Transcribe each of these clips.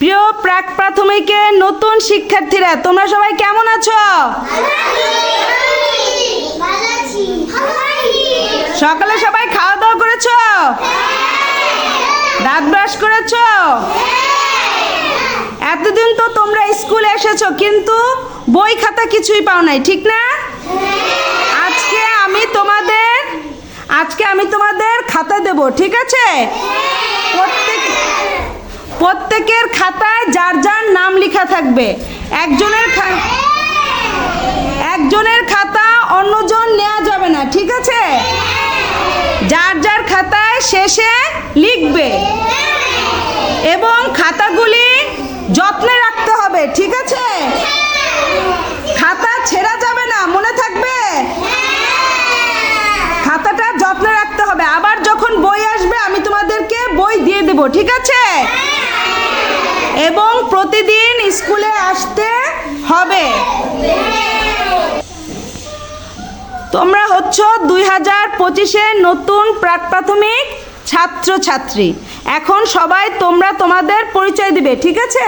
প্রিয় প্রাক প্রাথমিকের নতুন শিক্ষার্থীরা, তোমরা সবাই কেমন আছো? সকালে সবাই খাওয়া দাওয়া করেছো? দাঁত ব্রাশ করেছো? এতদিন তো তোমরা স্কুলে এসেছো, কিন্তু বই খাতা কিছুই পাও নাই, ঠিক না? আজকে আমি তোমাদের খাতা দেব, ঠিক আছে? প্রত্যেকের খাতায় যার যার নাম লেখা থাকবে। একজনের খাতা অন্যজন নেওয়া যাবে না, ঠিক আছে? যার যার খাতায় শেষে লিখবে এবং খাতাগুলি যত্নে রাখতে হবে, ঠিক আছে? খাতা ছেঁড়া যাবে না, মনে থাকবে? খাতাটা যত্নে রাখতে হবে। আবার যখন বই আসবে আমি তোমাদেরকে বই দিয়ে দেব, ঠিক আছে? এবং প্রতিদিন স্কুলে আসতে হবে। তোমরা হচ্ছ 2025-এর নতুন প্রাক প্রাথমিক ছাত্রছাত্রী। এখন সবাই তোমরা তোমাদের পরিচয় দিবে, ঠিক আছে?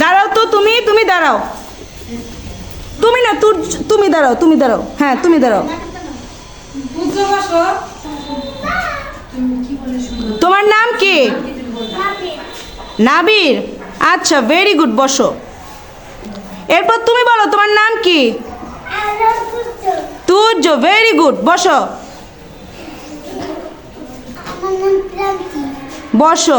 দাঁড়াও তো, তুমি দাঁড়াও। তুমি না, তুমি দাঁড়াও। হ্যাঁ, তুমি দাঁড়াও। তোমার নাম কি? নাবির। আচ্ছা, ভেরি গুড, বসো। এরপর তুমি বলো তোমার নাম কি? তুর্য, ভেরি গুড, বসো। বসো।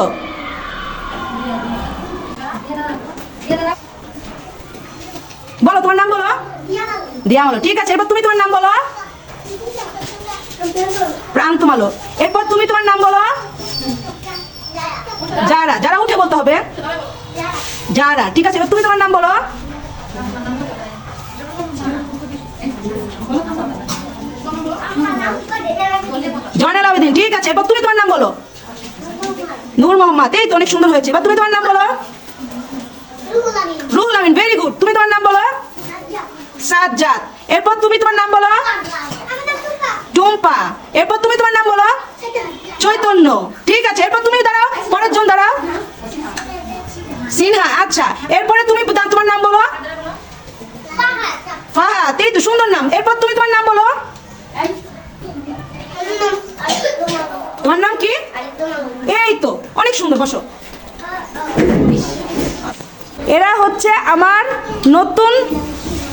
বলো তোমার নাম, বলো। দিয়ামালো, ঠিক আছে। এরপর তুমি তোমার নাম বলো। প্রান্তমালো। এরপর তুমি তোমার নাম বলো। যারা উঠে বলতে হবে। যারা, ঠিক আছে। এবার তুমি তোমার নাম বলো। জয়নাল আবেদিন, ঠিক আছে। এবার তুমি তোমার নাম বলো। নূর মোহাম্মদ, এই তো অনেক সুন্দর হয়েছে। এবার তুমি তোমার নাম বলো। Ruhul Amin, very good. তুমি তোমার নাম বলো। সাজ্জাদ। এরপর তুমি তোমার নাম বলো। টুম্পা। এরপর তুমি তোমার নাম বলো। চৈতন্য, ঠিক আছে। এরপর তুমি দাঁড়াও, পরের জন দাঁড়াও। সিনহা, আচ্ছা। এরপরে তুমি তোমার নাম বলো। ফাহাদ, এই তো সুন্দর নাম। এরপর তুমি তোমার নাম বলো। তোমার নাম কি? এই তো অনেক সুন্দর, বসো। এরা হচ্ছে আমার নতুন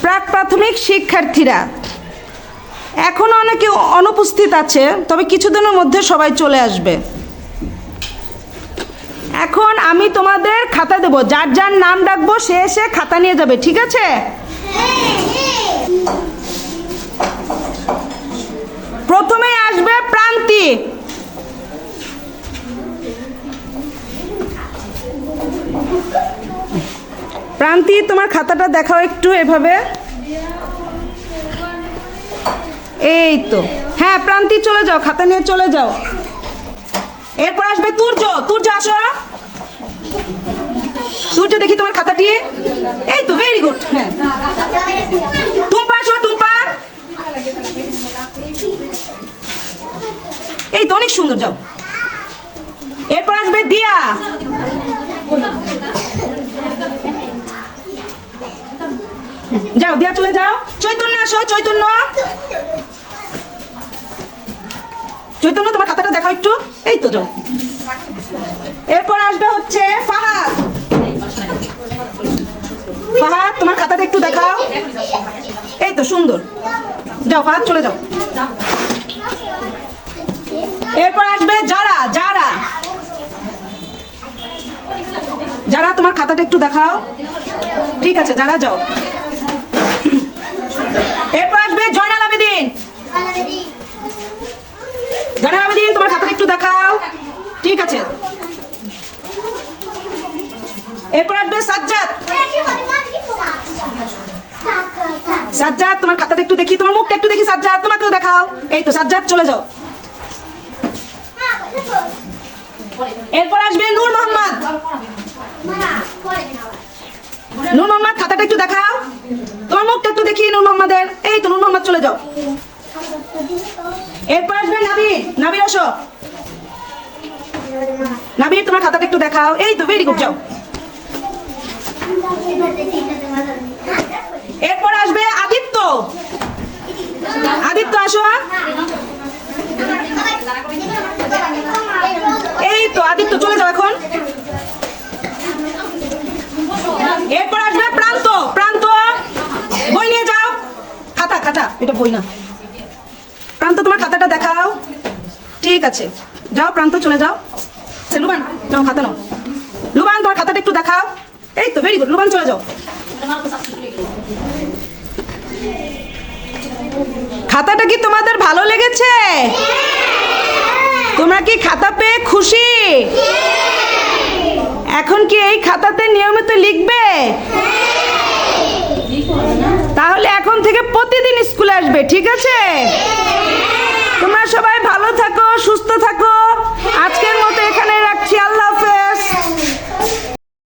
প্রাক প্রাথমিক শিক্ষার্থীরা। এখনো অনেকে অনুপস্থিত আছে, তবে কিছুদিনের মধ্যে সবাই চলে আসবে। এখন আমি তোমাদের খাতা দেব, যার যার নাম ডাকবো সে এসে খাতা নিয়ে যাবে, ঠিক আছে? প্রথমে আসবে প্রান্তি। প্রান্তি, তোমার খাতাটা দেখাও একটু এভাবে। এই তো, হ্যাঁ প্রান্তি, চলে যাও, খাতা নিয়ে চলে যাও। এরপর আসবে তুর্য। আসো। তুর্য, দেখি তোমার খাতাটি। এই তো, ভেরি গুড। হ্যাঁ, টুম্পা আসো। টুম্পা, এই তো অনেক সুন্দর, যাও। এরপর আসবে দিয়া। যাও দিয়া, চলে যাও। চৈতন্য আসো। চৈতন্য, তোমার খাতাটা দেখাও একটু। এই তো, যাও। এরপর আসবে হচ্ছে ফাহাদ। তোমার খাতাটা একটু দেখাও। এই তো সুন্দর, যাও ফাহাদ, চলে যাও। এরপর আসবে যারা তোমার খাতাটা একটু দেখাও। ঠিক আছে, যারা, যাও। এরপর আসবে জয়নাল আবেদিন। তোমার খাতাটা একটু দেখাও। ঠিক আছে। এরপর আসবে সাজ্জাদ। তোমার খাতাটা একটু দেখি, তোমার মুখটা একটু দেখি। সাজ্জাদ, তোমাকেও দেখাও। এই তো সাজ্জাদ, চলে যাও। এরপর আসবে নূর মোহাম্মদ। খাতাটা একটু দেখাও, তোমার মুখটা একটু দেখি নূর মোহাম্মদের। এই তো নূর মোহাম্মদ, চলে যাও। এরপর আসবে নাবির। আসো। নাবির, তোমার খাতাটা একটু দেখাও। এই তো, ভেরি গুড, যাও। এরপর আসবে আদিত্য। আদিত্য আসো। এই তো আদিত্য চলে যাও এখন। এরপর আসবে প্রান্ত। প্রান্ত বই নিয়ে যাও। খাতা খাতা, এটা বই না। প্রান্ত তোমার খাতাটা দেখাও। ঠিক আছে, যাও প্রান্ত, চলে যাও। লুবান নাও, খাতা নাও। লুবান তোমার খাতাটা একটু দেখাও। এই তো, ভেরি গুড। লুবান চলে যাও। খাতাটা কি তোমাদের ভালো লেগেছে? তোমরা কি খাতা পেয়ে খুশি? এখন কি এই খাতাতে নিয়মিত লিখবে? তাহলে এখন থেকে প্রতিদিন স্কুলে আসবে, ঠিক আছে? তোমরা সবাই ভালো থাকো, সুস্থ থাকো। আজকের মতো এখানে রাখছি। আল্লাহ হাফেজ।